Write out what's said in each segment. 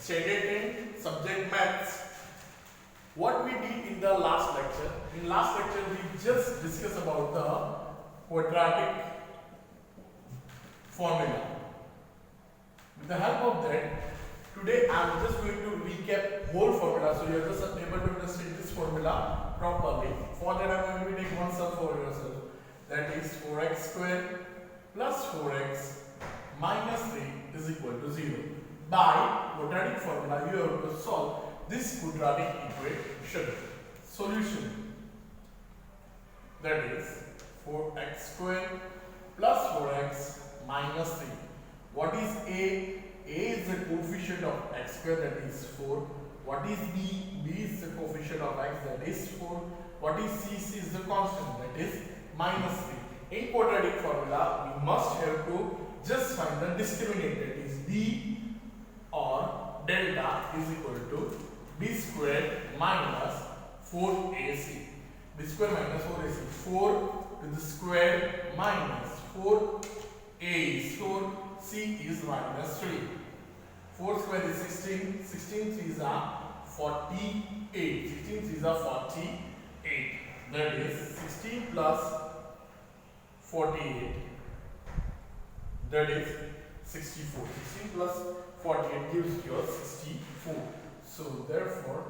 Standard 10 subject maths. What we did in the last lecture? In last lecture we just discussed about the quadratic formula. With the help of that, today I am just going to recap whole formula so you are just able to understand this formula properly. For that I am going to take one sum for yourself. That is 4x square plus 4x minus 3 is equal to 0. By quadratic formula, you have to solve this quadratic equation. Solution, that is 4x square plus 4x minus 3. What is A? A is the coefficient of x square, that is 4. What is B? B is the coefficient of x, that is 4. What is C? C is the constant, that is minus 3. In quadratic formula, we must have to just find the discriminant, that is B or delta is equal to B square minus 4AC. B square minus 4AC. 4 to the square minus 4A is 4. C is minus 3. 4 square is 16. 16 3s are 48. 16 3s are 48. That is 16 plus 48. That is 64. 16 plus 48 gives you 64. So therefore,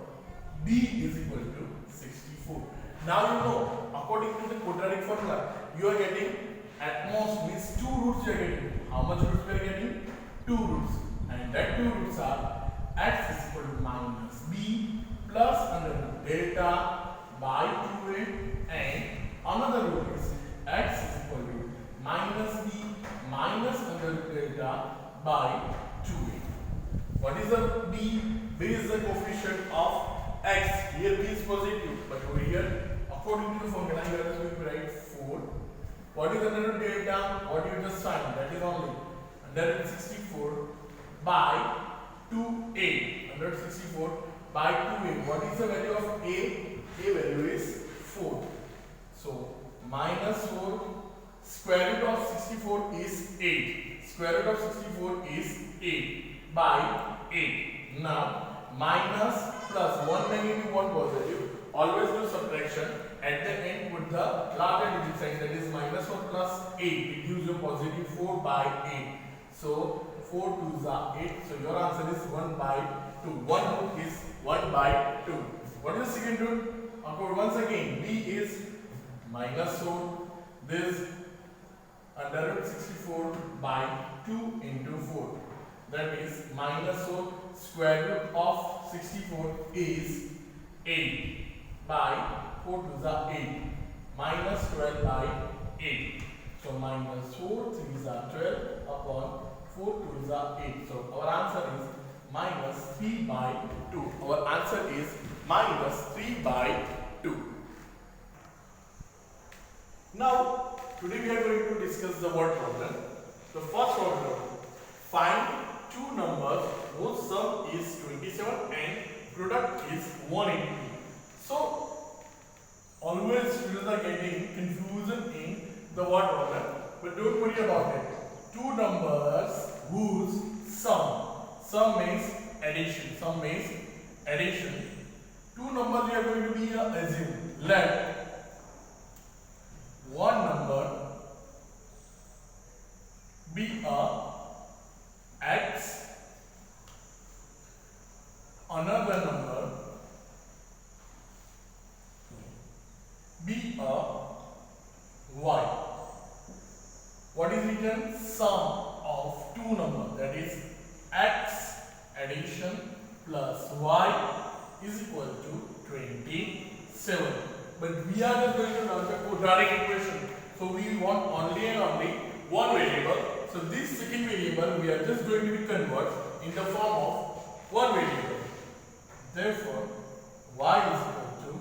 B is equal to 64. Now you know, according to the quadratic formula, you are getting at most means 2 roots you are getting. How much roots we are getting? 2 roots. And that 2 roots are x is equal to minus B plus under root delta by 2a, and another root is x is equal to minus B minus under root delta by 2a. What is the B? B is the coefficient of x. Here B is positive, but over here, according to the formula, you are just going to write 4. What is under root delta? What you just find? That is only under root 64 by 2a. Under root 64 by 2a. What is the value of a? A value is 4. So minus 4. Square root of 64 is 8. Square root of 64 is 8 by 8. Now, minus plus 1 negative 1 positive. Always do subtraction. At the end, put the larger digit sign, that is minus 1 plus 8. It gives you positive 4 by 8. So, 4 2s are 8. So, your answer is 1 by 2. 1 root is 1 by 2. What is the second root? Once again, B is minus 4. This under root 64 by 2 into 4. That is minus 4. Square root of 64 is 8 by 4 to the 8. Minus 12 by 8. So minus 4 3 is 12 upon 4 to the 8. So our answer is minus 3 by 2. Our answer is minus 3 by 2. Now, today we are going to discuss the word problem. The first word problem. Find two numbers whose sum is 27 and product is 180. So, always students are getting confusion in the word problem, but don't worry about it. Two numbers whose sum means addition. Sum means addition. Two numbers we are going to be assume. Let one number be a x, another number be a y. What is written? Sum of two numbers, that is x addition plus y is equal to 27. But we are just going to learn the quadratic equation. So we want only and only one variable. So this second variable we are just going to be convert in the form of one variable. Therefore, y is equal to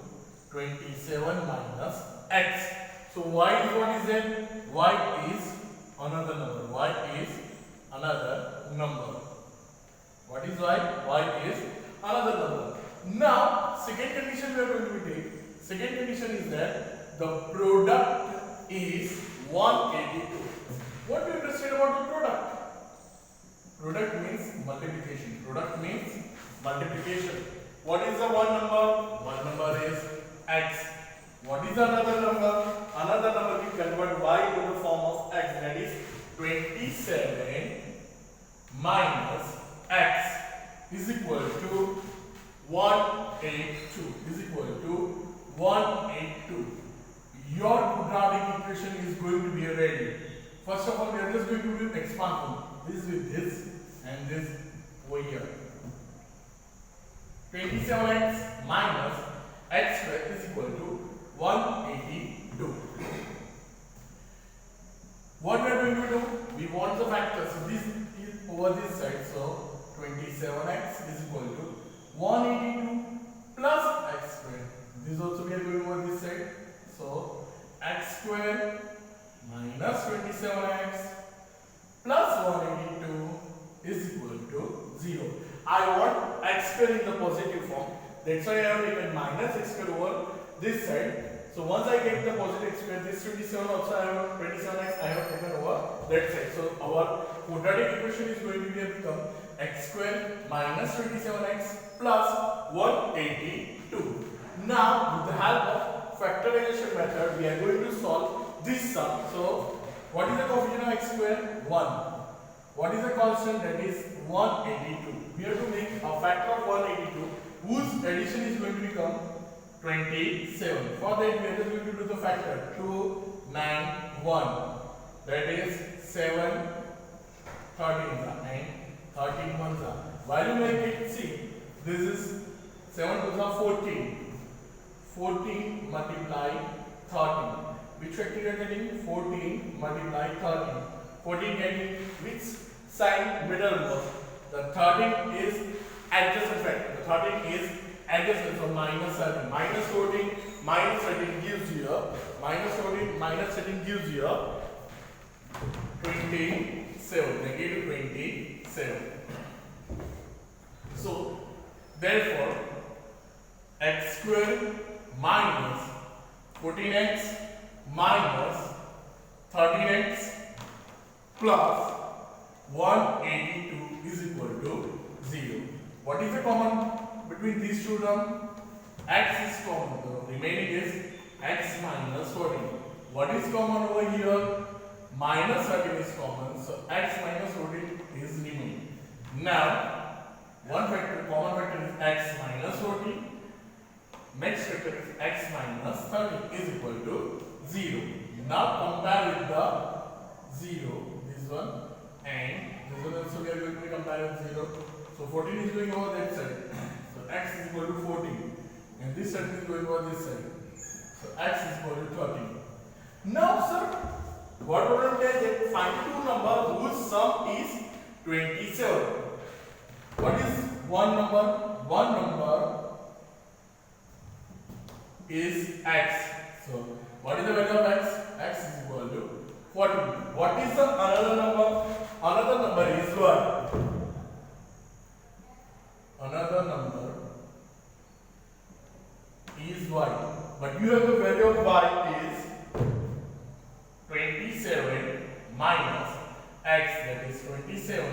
27 minus x. So y is what is that? Y is another number. Y is another number. What is y? Y is another number. Now, second condition we are going to take. Second condition is that the product is 182. What do you understand about the product? Product means multiplication. Product means multiplication. What is the one number? One number is x. What is another number? Another number we convert y to the form of x, that is 27 minus x is equal to 182 is equal to 182. Your quadratic equation is going to be ready. First of all, we are just going to do expansion. This with this and this over here. 27x minus x square is equal to 182. What we are going to do? We want the factor. So this is over this side. So 27x is equal to 182 plus x square. This also we are going over this side. So x square minus 27x plus 182 is equal to 0. I want x square in the positive form. That's why I have taken minus x square over this side. So once I get the positive x square, this 27 also I have 27x I have taken over that side. So our quadratic equation is going to become x square minus 27x plus 182. Now with the help of factorization method, we are going to solve this sum. So what is the coefficient of x square? 1. What is the constant? That is 182. We have to make a factor of 182 whose addition is going to become 27. For that we are just going to do the factor 291. That is 7 13 and 13 ones are. While you make it, see, this is 7 2 are 14. 14 multiply 13. Which factor you are getting? 14 multiply 13. 14 getting which sign middlemost? The 13 is adjacent factor. The 13 is adjacent, so minus 13. Minus 14 minus 13 gives you minus 14 minus 13 gives you 27. Negative 27. So therefore x square minus 14x minus 13x plus 182 is equal to 0. What is the common between these two terms? X is common. The remaining is x minus 14. What is common over here? Minus 13 is common. So x minus 14 is remaining. Now, one factor, common factor is x minus 14. Next factor is x minus 13 is equal to 0. Now compare with the 0, this one and this one also we are going to compare with 0. So 14 is going over that side. So x is equal to 14 and this side is going over this side. So x is equal to 13. Now sir, what problem is that find two numbers whose sum is 27. What is one number? One number is x. So what is the value of x? X is equal to 14. What is the another number? Another number is y. Another number is y. But you have the value of y is 27 minus x, that is 27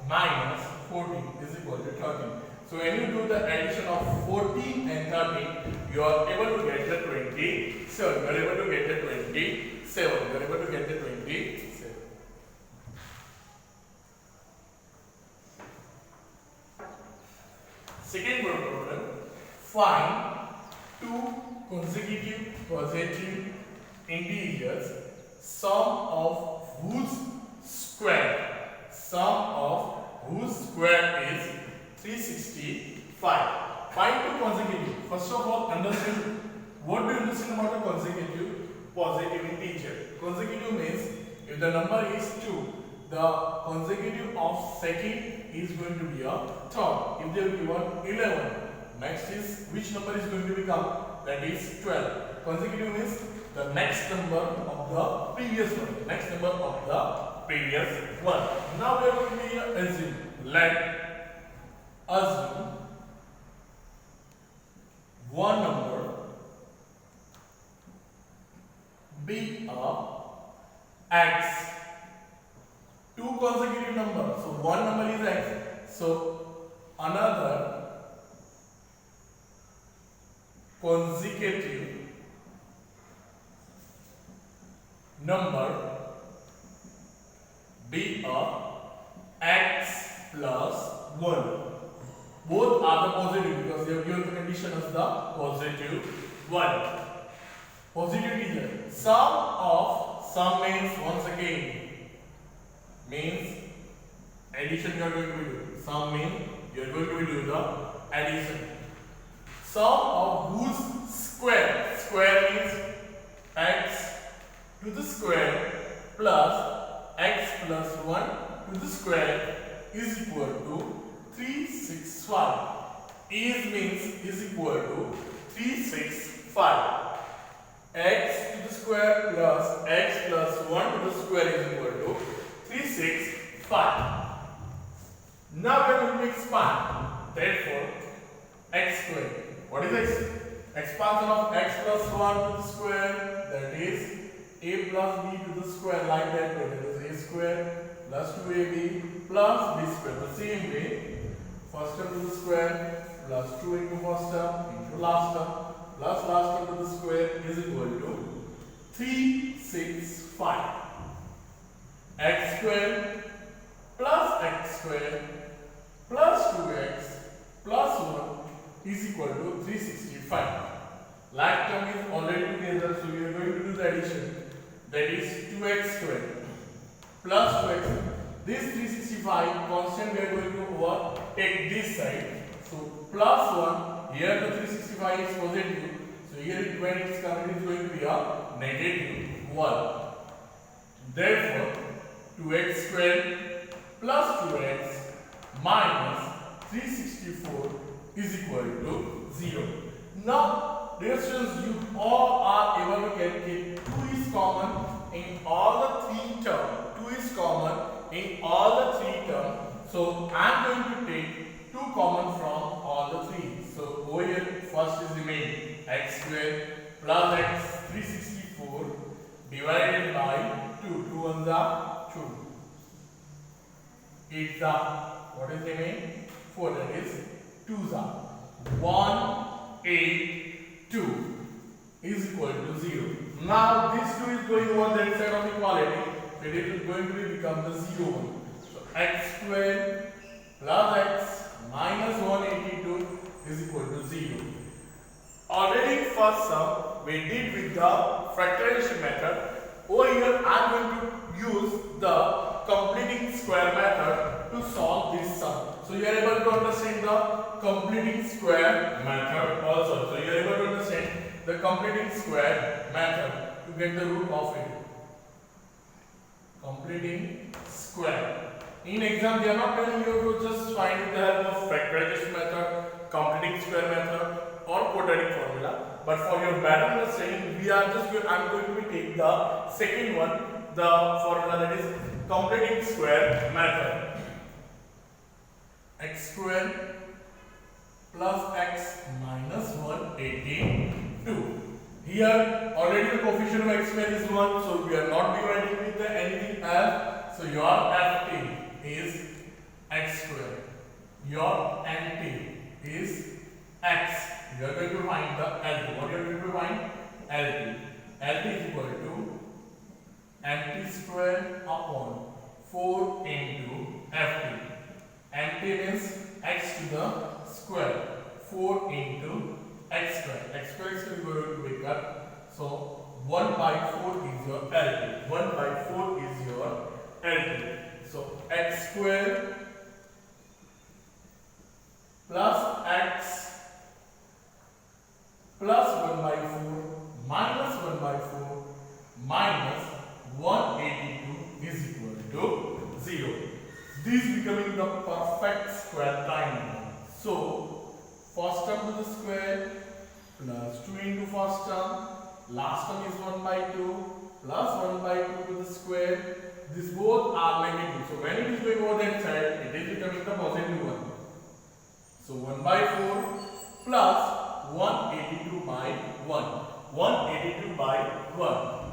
minus 14 is equal to 13. So when you do the addition of 14 and 13, you are able to get the 27. You are able to get the 27. You are able to get the 27. Second problem, find two consecutive positive integers, sum of whose square is 365. Find two consecutive. First of all, understand what do you understand about a consecutive positive integer. Consecutive means if the number is 2, the consecutive of second is going to be a third. If they are given 11, next is which number is going to become? That is 12. Consecutive means the next number of the previous one. Next number of the previous one. Now we are going to assume. Let assume one number be a x. Two consecutive numbers. So one number is x. So another consecutive number be a x plus 1. Both are the positive because they have given the condition as the positive 1. Positive integer. Sum means once again means addition you are going to be doing. Sum means you are going to be doing the addition. Sum of whose square? Square means x to the square plus x plus 1 to the square is equal to 365. Is equal to 365. X to the square plus x plus 1 to the square is equal to 365. Now we are going to expand. Therefore, x square. What is x? Expansion of x plus 1 to the square, that is a plus b to the square, like that. That is a square plus 2ab plus b square. The same way, first term to the square plus 2 into first term into last term plus last term to the square is equal to 365. X square plus x square plus 2x plus 1 is equal to 365. Like term is already together, so we are going to do the addition. That is 2x square plus 2x. This 365 constant we are going to take this side. So plus 1. Here the 365 is positive. So here when it is coming, it is going to be a negative 1. Therefore, 2x square plus 2x minus 364 is equal to 0. Now, dear students, you all are able to calculate 2 is common in all the 3 terms. 2 is common in all the 3 terms. So, I am going to take 2 common from all the 3. So, over here, first is remaining x square plus x 364 divided by 2. 2 ones are 2. 8 are, what is remaining? 4, that is 2s are. 1, 8, 2 is equal to 0. Now this 2 is going over that side of equality, so it is going to become the 0 one. So x square plus x minus 182 is equal to 0. Already first sum we did with the factorization method. Over here I am going to use the completing square method to solve this sum. So you are able to understand the completing square method also. So you are able to understand the completing square method to get the root of it. Completing square. In exam they are not telling you to just find with the help of factorization method, completing square method or quadratic formula. But for your better understanding, we are just I'm going to take the second one, the formula that is completing square method. X square plus x minus 182. Here already the coefficient of x square is 1, so we are not dividing with anything else. So your FT is x square. Your NT is x. You are going to find the LT. What you are going to find? LT. LT is equal to MT square upon 4 into FT. MT means x to the square. 4 into x square. X square is going to be cut. So 1 by 4 is your LT. 1 by 4 is your LT. So x square plus x plus 1 by 4 minus 1 by 4 minus 182 is equal to 0. This becoming the perfect square triangle. So, first term to the square plus 2 into first term, last term is 1 by 2 plus 1 by 2 to the square. These both are negative. So, when it is going over that side, it is becoming the positive one. So, 1 by 4 plus 182 by 1. 182 by 1.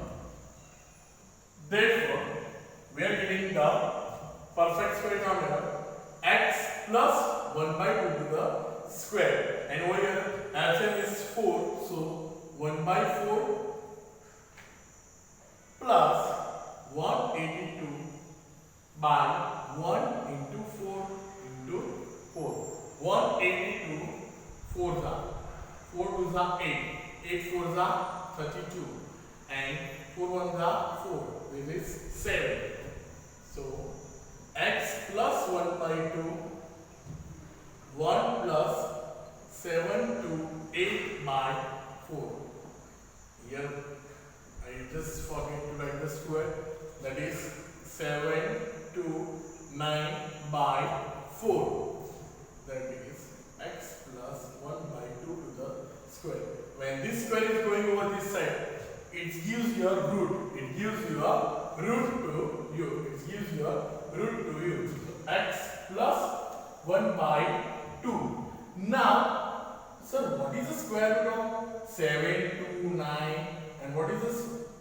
Therefore, we are getting the perfect square triangle x plus 1 by 2 to the square. And over here LCM is 4, so 1 by 4 plus 182 by 1 into 4 into 4. 182 4s are 4 2s are 8, 8 4s are 32, and 4 1s are 4. This is 7. So x plus 1 by 2, 1 plus 7 to 8 by 4. Here I just forget to write the square. That is 7 to 9 by 4. That is x plus 1 by 2 to the square. When this square is going over this side, it gives your root. It gives your root to you. It gives your root to you. So x plus 1 by 2. Now, sir, what is the square root of 7 to 9? And what is this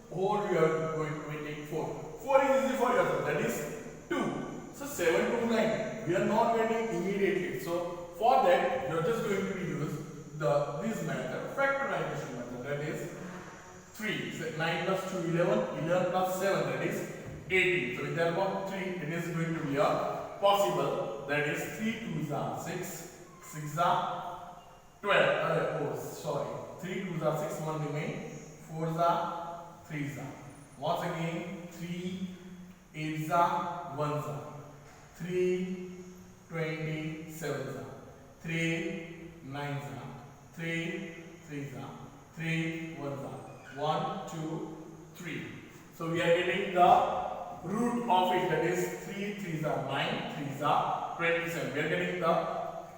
whole we are going to take 4? 4 is easy for yourself. That is 2. So 7 to 9. We are not getting immediately. So for that, you are just going to use this method, factorization method. That is 3. So 9 plus 2, 11. 11 plus 7, that is 18. So with the help of 3, it is going to be a possible. That is 3 2s are 6. 6 are 12. Oh, sorry. 3 2s are 6. 1 remain. 4s are 3s are. Once again, 3 8s are 1s are. 3 27s are. 3 9s are. 3 3s are. 3 1s are. 1 2 3. So we are getting the root of it. That is 3 3s are 9. 3s are 27. We are getting the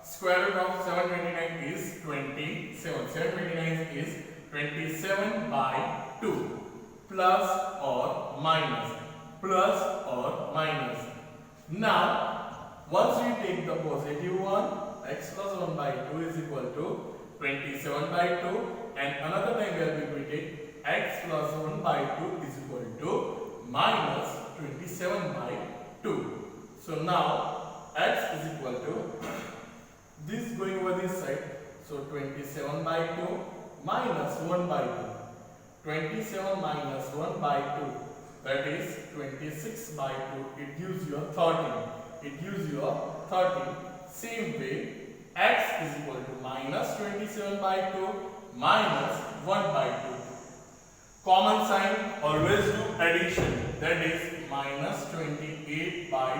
square root of 729 is 27. 729 is 27 by 2. Plus or minus. Plus or minus. Now, once we take the positive one, x plus 1 by 2 is equal to 27 by 2. And another time we are going to take x plus 1 by 2 is equal to minus 27 by 2. So now, x is equal to this going over this side. So 27 by 2 minus 1 by 2. 27 minus 1 by 2, that is 26 by 2. It gives you 13. It gives you 13. Same way, x is equal to minus 27 by 2 minus 1 by 2. Common sign, always do addition. That is minus 28 by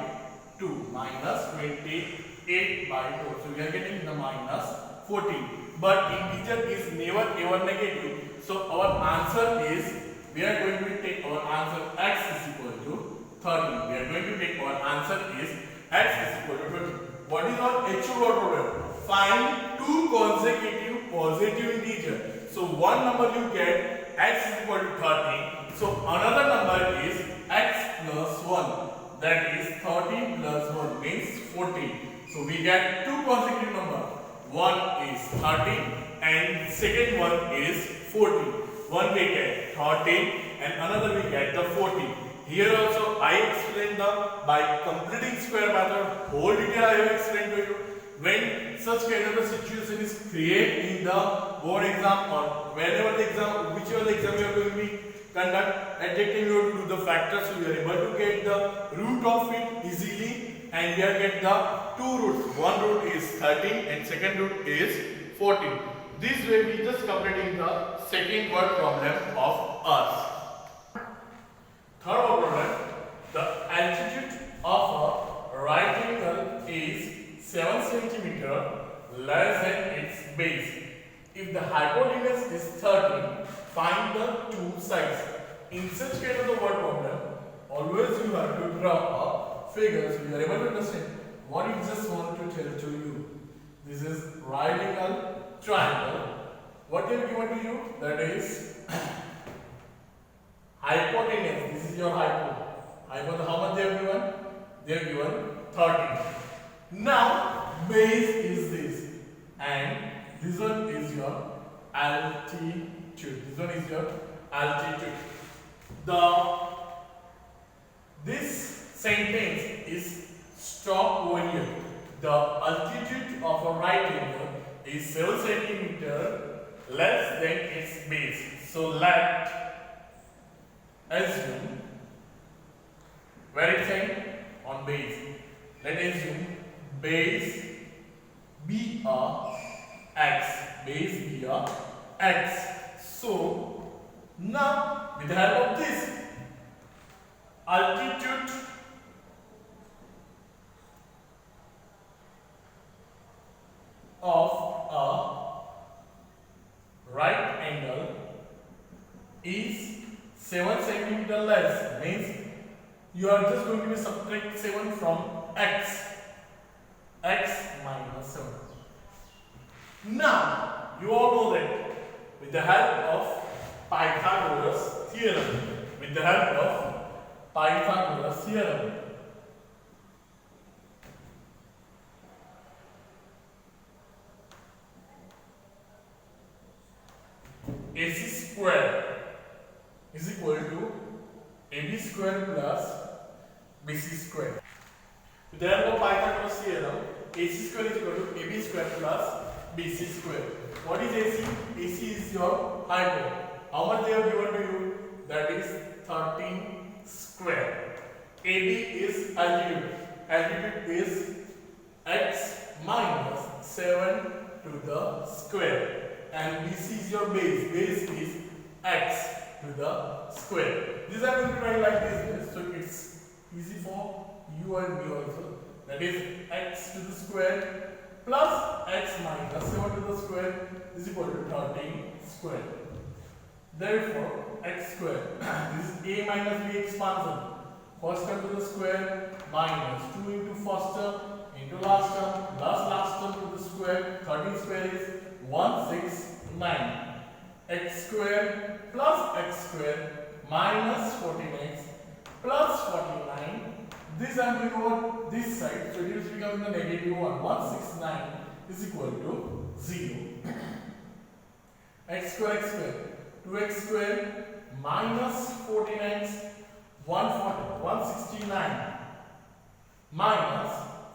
2. Minus 28 by 2. So we are getting the minus 14. But integer is never ever negative. So our answer is, we are going to take our answer x is equal to 13. We are going to take our answer is x is equal to 20. What is our HO problem? Find two consecutive positive integers. So one number you get x is equal to 13. So another number is x plus 1. That is 13 plus 1 means 14. So we get two consecutive numbers. One is 13 and second one is 14. One we get 13 and another we get the 14. Here also I explained by completing square method, whole detail I have explained to you. When such kind of a situation is created in the board exam or whenever the exam, whichever the exam you are going to be conduct, at that time you have to do the factors, so you are able to get the root of it easily. And we are get the two roots. One root is 13 and second root is 14. This way we just completing the second word problem of us. Third word problem, the altitude of a right angle is 7 cm less than its base. If the hypotenuse is 13, find the two sides. In such kind of the word problem, always you have to draw a figure so you are able to understand what it just want to tell to you. This is right angle triangle. What they have given to you? That is hypotenuse. This is your hypo. How much they have given? They have given 13. Now base is this, and this one is your altitude. This one is your altitude. This sentence is stop over here. The altitude of a right angle is 7 centimeter less than its base. So let assume where it's on base. Let assume base be a x. Base be a x. So now with the help of this altitude of a right angle is 7 centimeter less, means you are just going to be subtract 7 from x minus 7. Now you all know that with the help of Pythagoras theorem, AC square is equal to AB square plus BC square. With the help of Pythagoras theorem, AC square is equal to AB square plus BC square. What is AC? AC is your height. How much they have given to you? That is 13 square. AB is altitude. Altitude is x minus 7 to the square. And BC is your base. Base is x to the square. These are going to write like this, so it's easy for you and me also. That is x to the square plus x minus 7 to the square is equal to 13 square. Therefore, x square, this is a minus b expansion. First term to the square minus 2 into first term into last term plus last term to the square. 13 square is 169. X square plus x square minus 14x plus 49. This I am going over this side, so it is becoming the negative 1. 169 is equal to 0. X square 2x square minus 14x 169 minus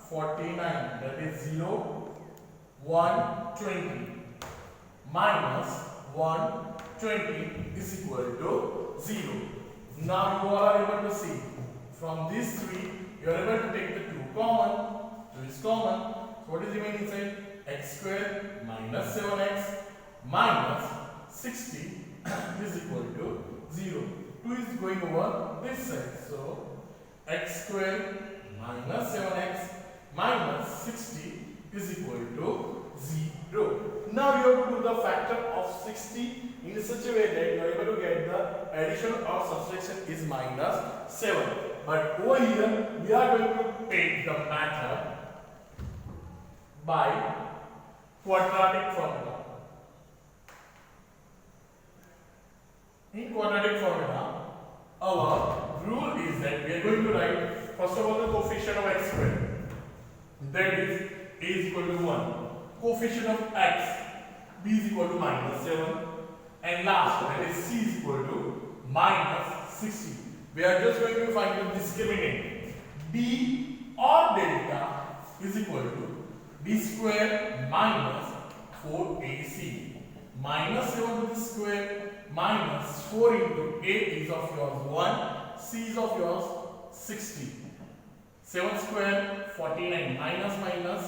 49, that is 0. 120 minus 120 is equal to 0. Now you all are able to see from these three you are able to take the 2 common. 2 is common. So what is remaining inside? X square minus 7x minus 60 is equal to 0. 2 is going over this side. So x square minus 7x minus 60 is equal to 0. Now you have to do the factor of 60 in such a way that you are able to get the addition or subtraction is minus 7. But over here we are going to take the method by quadratic formula. In quadratic formula, our rule is that we are going to write first of all the coefficient of x square. That is a is equal to 1. Coefficient of x, b is equal to minus 7. And last, that is c is equal to minus 60. We are just going to find the discriminant. B or delta is equal to b square minus 4ac. Minus 7 to the square minus 4 into a is of yours 1, c is of yours 60. 7 square 49 minus minus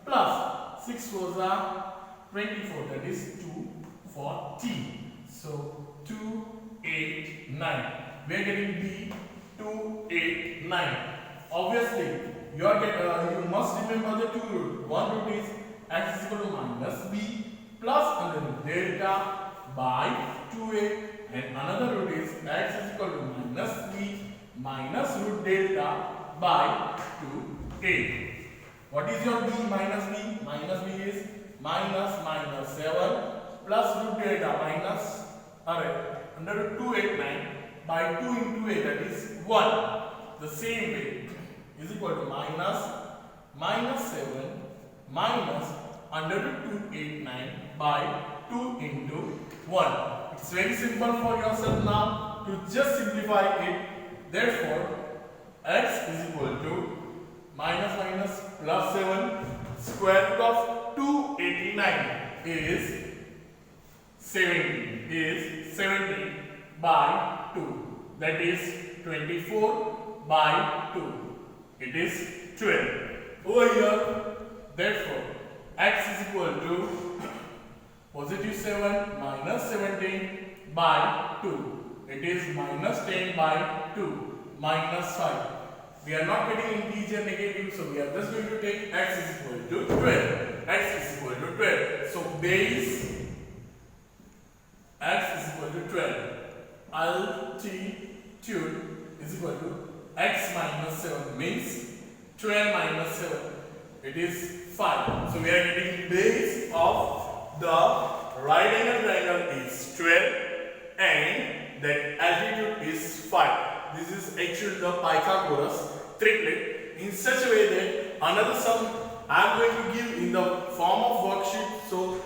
plus 6 fours are 24, that is 240. So 289. We are getting B 289. Obviously, you must remember the two roots. One root is x is equal to minus b plus under root delta by 2a, and another root is x is equal to minus b minus root delta by 2a. What is your b minus b? Minus b is minus 7 plus root delta minus under root 289 by 2 into a, that is 1. The same way is equal to minus 7 minus under root 289 by 2 into 1. It's very simple for yourself now to just simplify it. Therefore, x is equal to minus plus 7 square root of 289 9 is 17 by 2. That is 24 by 2. It is 12. Over here, therefore, x is equal to positive 7 minus 17 by 2. It is minus 10 by 2 minus 5. We are not getting integer negative, so we are just going to take x is equal to 12. X is equal to 12. So base x is equal to 12. Altitude is equal to x minus 7 means 12 minus 7. It is 5. So we are getting base of the right angle triangle is 12 and that altitude is 5. This is actually the Pythagoras triplet in such a way that another sum I am going to give in the form of worksheet. So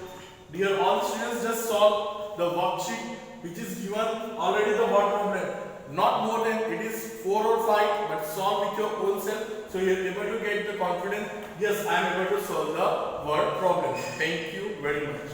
dear all students, just solve the worksheet which is given already the word problem. Not more than it is 4 or 5, but solve with your own self. So you are able to get the confidence. Yes, I am able to solve the word problem. Thank you very much.